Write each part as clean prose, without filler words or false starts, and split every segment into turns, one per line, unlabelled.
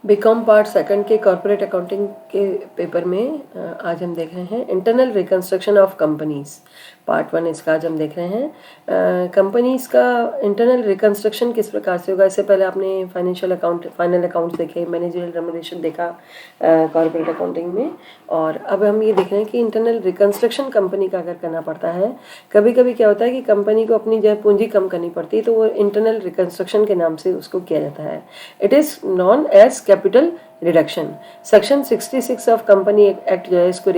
BCom part second के corporate accounting के paper में आज हम देख रहे हैं internal reconstruction of companies. Part one इसका आज हम देख रहे हैं। कंपनीज का इंटरनल रिकंस्ट्रक्शन किस प्रकार से होगा। इससे पहले आपने फाइनेंशियल अकाउंट फाइनल अकाउंट्स देखे, मैनेजरियल रेमुनरेशन देखा कॉर्पोरेट अकाउंटिंग में, और अब हम ये देख रहे हैं कि इंटरनल रिकंस्ट्रक्शन कंपनी का अगर करना पड़ता है, कभी कभी क्या होता है कि कंपनी को अपनी जो पूंजी कम करनी पड़ती है, तो वो इंटरनल रिकंस्ट्रक्शन के नाम से उसको किया जाता है। It is known as capital reduction. Section 66 of company act जो है इसको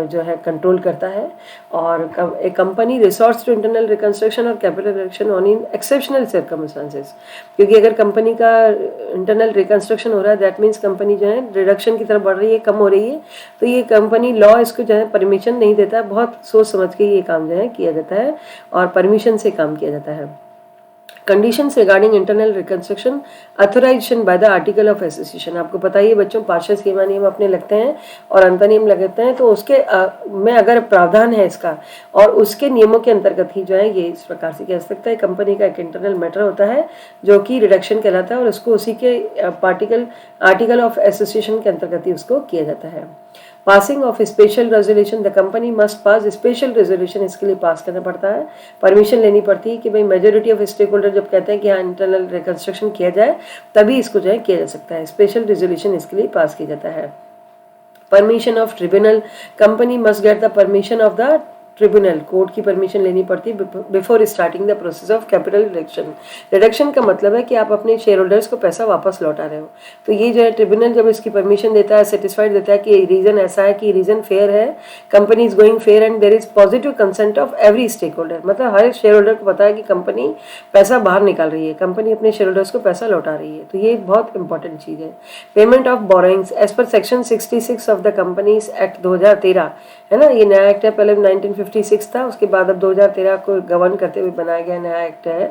जो है कंट्रोल करता है, और a company resorts to internal reconstruction और capital reduction on in exceptional circumstances. क्योंकि अगर कंपनी का इंटरनल रिकंस्ट्रक्शन हो रहा है, दैट मीन्स कंपनी जो है रिडक्शन की तरफ बढ़ रही है, कम हो रही है, तो ये कंपनी लॉ इसको जो है परमिशन नहीं देता है। बहुत सोच समझ के ये काम जो है किया जाता है और परमिशन से काम किया जाता है। Conditions regarding internal reconstruction authorisation by the article of association. आपको पता ही है बच्चों, पार्षद सीमा नियम अपने लगते हैं और अंतर नियम लगते हैं, तो उसके में अगर प्रावधान है इसका और उसके नियमों के अंतर्गत ही जो है ये इस प्रकार से कह सकता है। कंपनी का एक इंटरनल मैटर होता है जो कि रिडक्शन कहलाता है, और उसको उसी के आर्टिकल ऑफ एसोसिएशन के अंतर्गत ही उसको किया जाता है। Passing of special resolution, the company must pass special resolution, इसके लिए पास करना पड़ता है, परमिशन लेनी पड़ती है कि भाई मेजोरिटी ऑफ स्टेक होल्डर जब कहते हैं कि हाँ इंटरनल रिकंस्ट्रक्शन किया जाए, तभी इसको जो है किया जा सकता है। स्पेशल रेजोल्यूशन इसके लिए पास किया जाता है। Permission of tribunal, company must get the permission of the tribunal, court की परमिशन लेनी पड़ती है before starting the process of capital reduction. Reduction का मतलब है कि आप अपने शेयर होल्डर्स को पैसा वापस लौटा रहे हो, तो ये जो है ट्रिब्यूनल जब इसकी परमिशन देता है, सेटिस्फाइड देता है कि रीजन ऐसा है कि रीजन फेयर है, company is going fair and there is positive consent of every stakeholder, मतलब हर शेयर होल्डर को पता है कि कंपनी पैसा बाहर निकाल रही है, कंपनी अपने शेयर होल्डर्स को पैसा लौटा रही है, तो ये बहुत इंपॉर्टेंट चीज है। Payment of borrowings as per section 66 of the companies act 2013 है ना, ये नया एक्ट है, पहले 1956 था, उसके बाद अब 2013 को गवर्न करते हुए बनाया गया नया एक्ट है।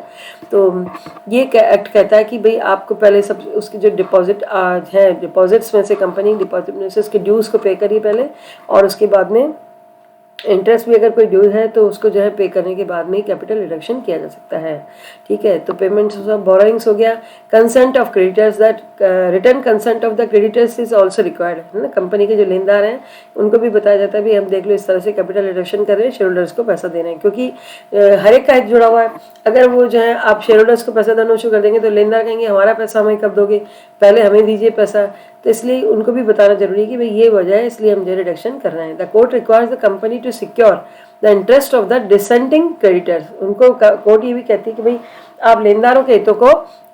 तो ये एक्ट कहता है कि भाई आपको पहले सब उसकी जो डिपॉजिट है, डिपॉजिट्स में से कंपनी डिपॉजिट में से उसके ड्यूज को पे करिए पहले, और उसके बाद में इंटरेस्ट भी अगर कोई ड्यू है तो उसको जो है पे करने के बाद में ही कैपिटल रिडक्शन किया जा सकता है। ठीक है, तो पेमेंट ऑफ बोरोइंग्स हो गया। Consent of creditors, that return consent of the creditors is also required, है ना। कंपनी के जो लेनदार हैं उनको भी बताया जाता है भी हम देख लो इस तरह से कैपिटल रिडक्शन कर रहे हैं, शेयर होल्डर्स को पैसा दे रहे हैं, क्योंकि हर एक का हित जुड़ा हुआ है। अगर वो जो है आप शेयर होल्डर्स को पैसा देना शुरू कर देंगे तो लेनदार कहेंगे हमारा पैसा हमें कब दोगे, पहले हमें दीजिए पैसा, तो इसलिए उनको भी बताना जरूरी है कि भाई ये वजह है, इसलिए हम जो रिडक्शन कर रहे हैं। The court requires the company to secure the interest of the dissenting creditors, उनको कोर्ट ये भी कहती है कि भाई आप लेनदारों के हितों को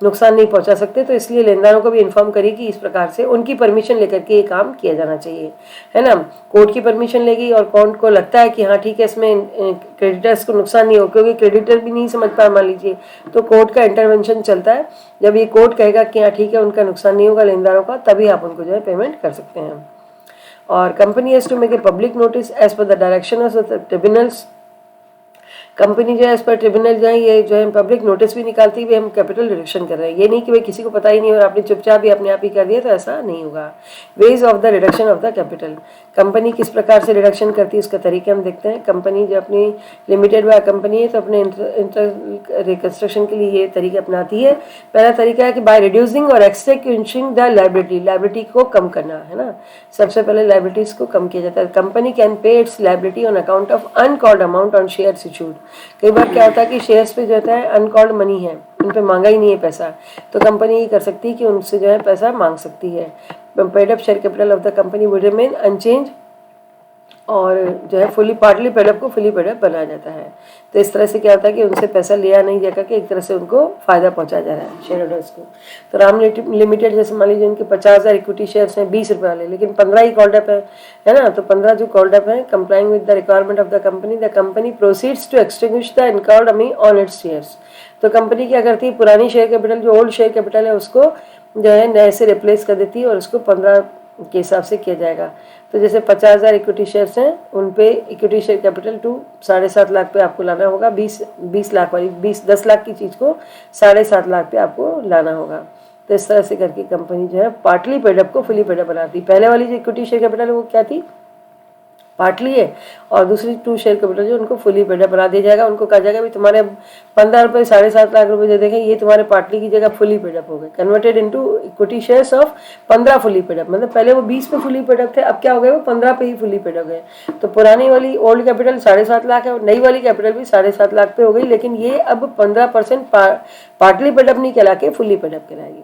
नुकसान नहीं पहुंचा सकते, तो इसलिए लेनदारों को भी इन्फॉर्म करिए कि इस प्रकार से उनकी परमिशन लेकर के ये काम किया जाना चाहिए, है ना। कोर्ट की परमिशन लेगी और कोर्ट को लगता है कि हाँ ठीक है इसमें क्रेडिटर्स को नुकसान नहीं हो, क्योंकि क्रेडिटर भी नहीं समझ पाए मान लीजिए, तो कोर्ट का इंटरवेंशन चलता है। जब ये कोर्ट कहेगा कि हाँ ठीक है उनका नुकसान नहीं होगा लेनदारों का, तभी आप उनको जो है पेमेंट कर सकते हैं। और company has to make a public notice as per the direction of the tribunals, company जो है इस पर ट्रिब्यूनल जो है ये जो है पब्लिक नोटिस भी निकालती है हम कैपिटल रिडक्शन कर रहे हैं। ये नहीं कि भाई किसी को पता ही नहीं और आपने चुपचाप भी अपने आप ही कर दिया, तो ऐसा नहीं होगा। Ways of the reduction of the capital, company किस प्रकार से रिडक्शन करती है उसका तरीके हम देखते हैं। कंपनी जो अपनी लिमिटेड बाय कंपनी है तो अपने रिकंस्ट्रक्शन के लिए ये तरीके अपनाती है। पहला तरीका है कि बाय रिड्यूसिंग और एक्सटिंग्विशिंग द लायबिलिटी, लायबिलिटी को कम करना, है ना। सबसे पहले लायबिलिटीज को कम किया जाता है। Company can pay it's liability on account of uncalled amount on shares issued, कई बार क्या होता है कि शेयर्स पे जो होता है अनकॉल्ड मनी है, उन पे मांगा ही नहीं है पैसा, तो कंपनी ये कर सकती है कि उनसे जो है पैसा मांग सकती है। Paid up share capital of the company would remain unchanged, और जो है फुली पार्टली पेड अप को फुली पेड अप बनाया जाता है। तो इस तरह से क्या होता है कि उनसे पैसा लिया नहीं जाकर के एक तरह से उनको फायदा पहुंचाया जा रहा है शेयर होल्डर्स को। तो राम लिमिटेड जैसे मान लीजिए उनके 50,000 इक्विटी शेयर्स हैं 20 रुपये वाले, लेकिन 15 ही कॉल्ड अप है ना, तो 15 जो कॉल्ड अप है complying with the requirement of the company proceeds to extinguish the uncalled money on its shares. तो कंपनी क्या करती है, पुरानी शेयर कैपिटल जो ओल्ड शेयर कैपिटल है उसको जो है नए से रिप्लेस कर देती है, और उसको 15 के हिसाब से किया जाएगा। तो जैसे 50,000 इक्विटी शेयर्स हैं, उन पे equity share capital to 7.5 lakh पे आपको लाना होगा। 20 लाख वाली 10 लाख की चीज़ को 7.5 लाख पे आपको लाना होगा। तो इस तरह से करके कंपनी जो है पार्टली पेडअप को फुली पेडअप बनाती। पहले वाली जो इक्विटी शेयर कैपिटल है वो क्या थी, पार्टली है, और दूसरी 2 शेयर कैपिटल जो उनको फुली पेड अप बना दिया जाएगा। उनको कहा जाएगा भी तुम्हारे 15 रुपये 7.5 लाख रुपए जो देखें ये तुम्हारे पार्टली की जगह फुली पेड अप हो गए, converted into equity shares of 15 fully paid up. मतलब पहले वो 20 पे फुली पेड अप थे, अब क्या हो गए वो 15 पे ही फुली पेड हो गए। तो पुरानी वाली ओल्ड कैपिटल 7.5 लाख है और नई वाली कैपिटल भी 7.5 लाख पे हो गई, लेकिन ये अब 15% पार्टली पेड अप नहीं कहला के फुली पेड अप कहलाएगी।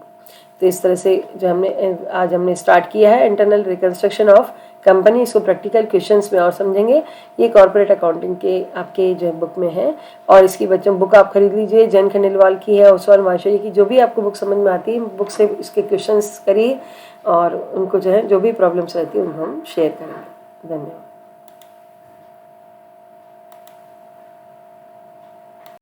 तो इस तरह से जो हमने स्टार्ट किया है इंटरनल रिकंस्ट्रक्शन ऑफ कंपनी, इसको प्रैक्टिकल क्वेश्चंस में और समझेंगे। ये कॉर्पोरेट अकाउंटिंग के आपके जो बुक में है, और इसकी बच्चों बुक आप खरीद लीजिए, जैन खंडेलवाल की है, ओसवाल माशरी की, जो भी आपको बुक समझ में आती है बुक से इसके क्वेश्चंस करिए और उनको जो है जो भी प्रॉब्लम्स रहती है उनको हम शेयर करेंगे। धन्यवाद।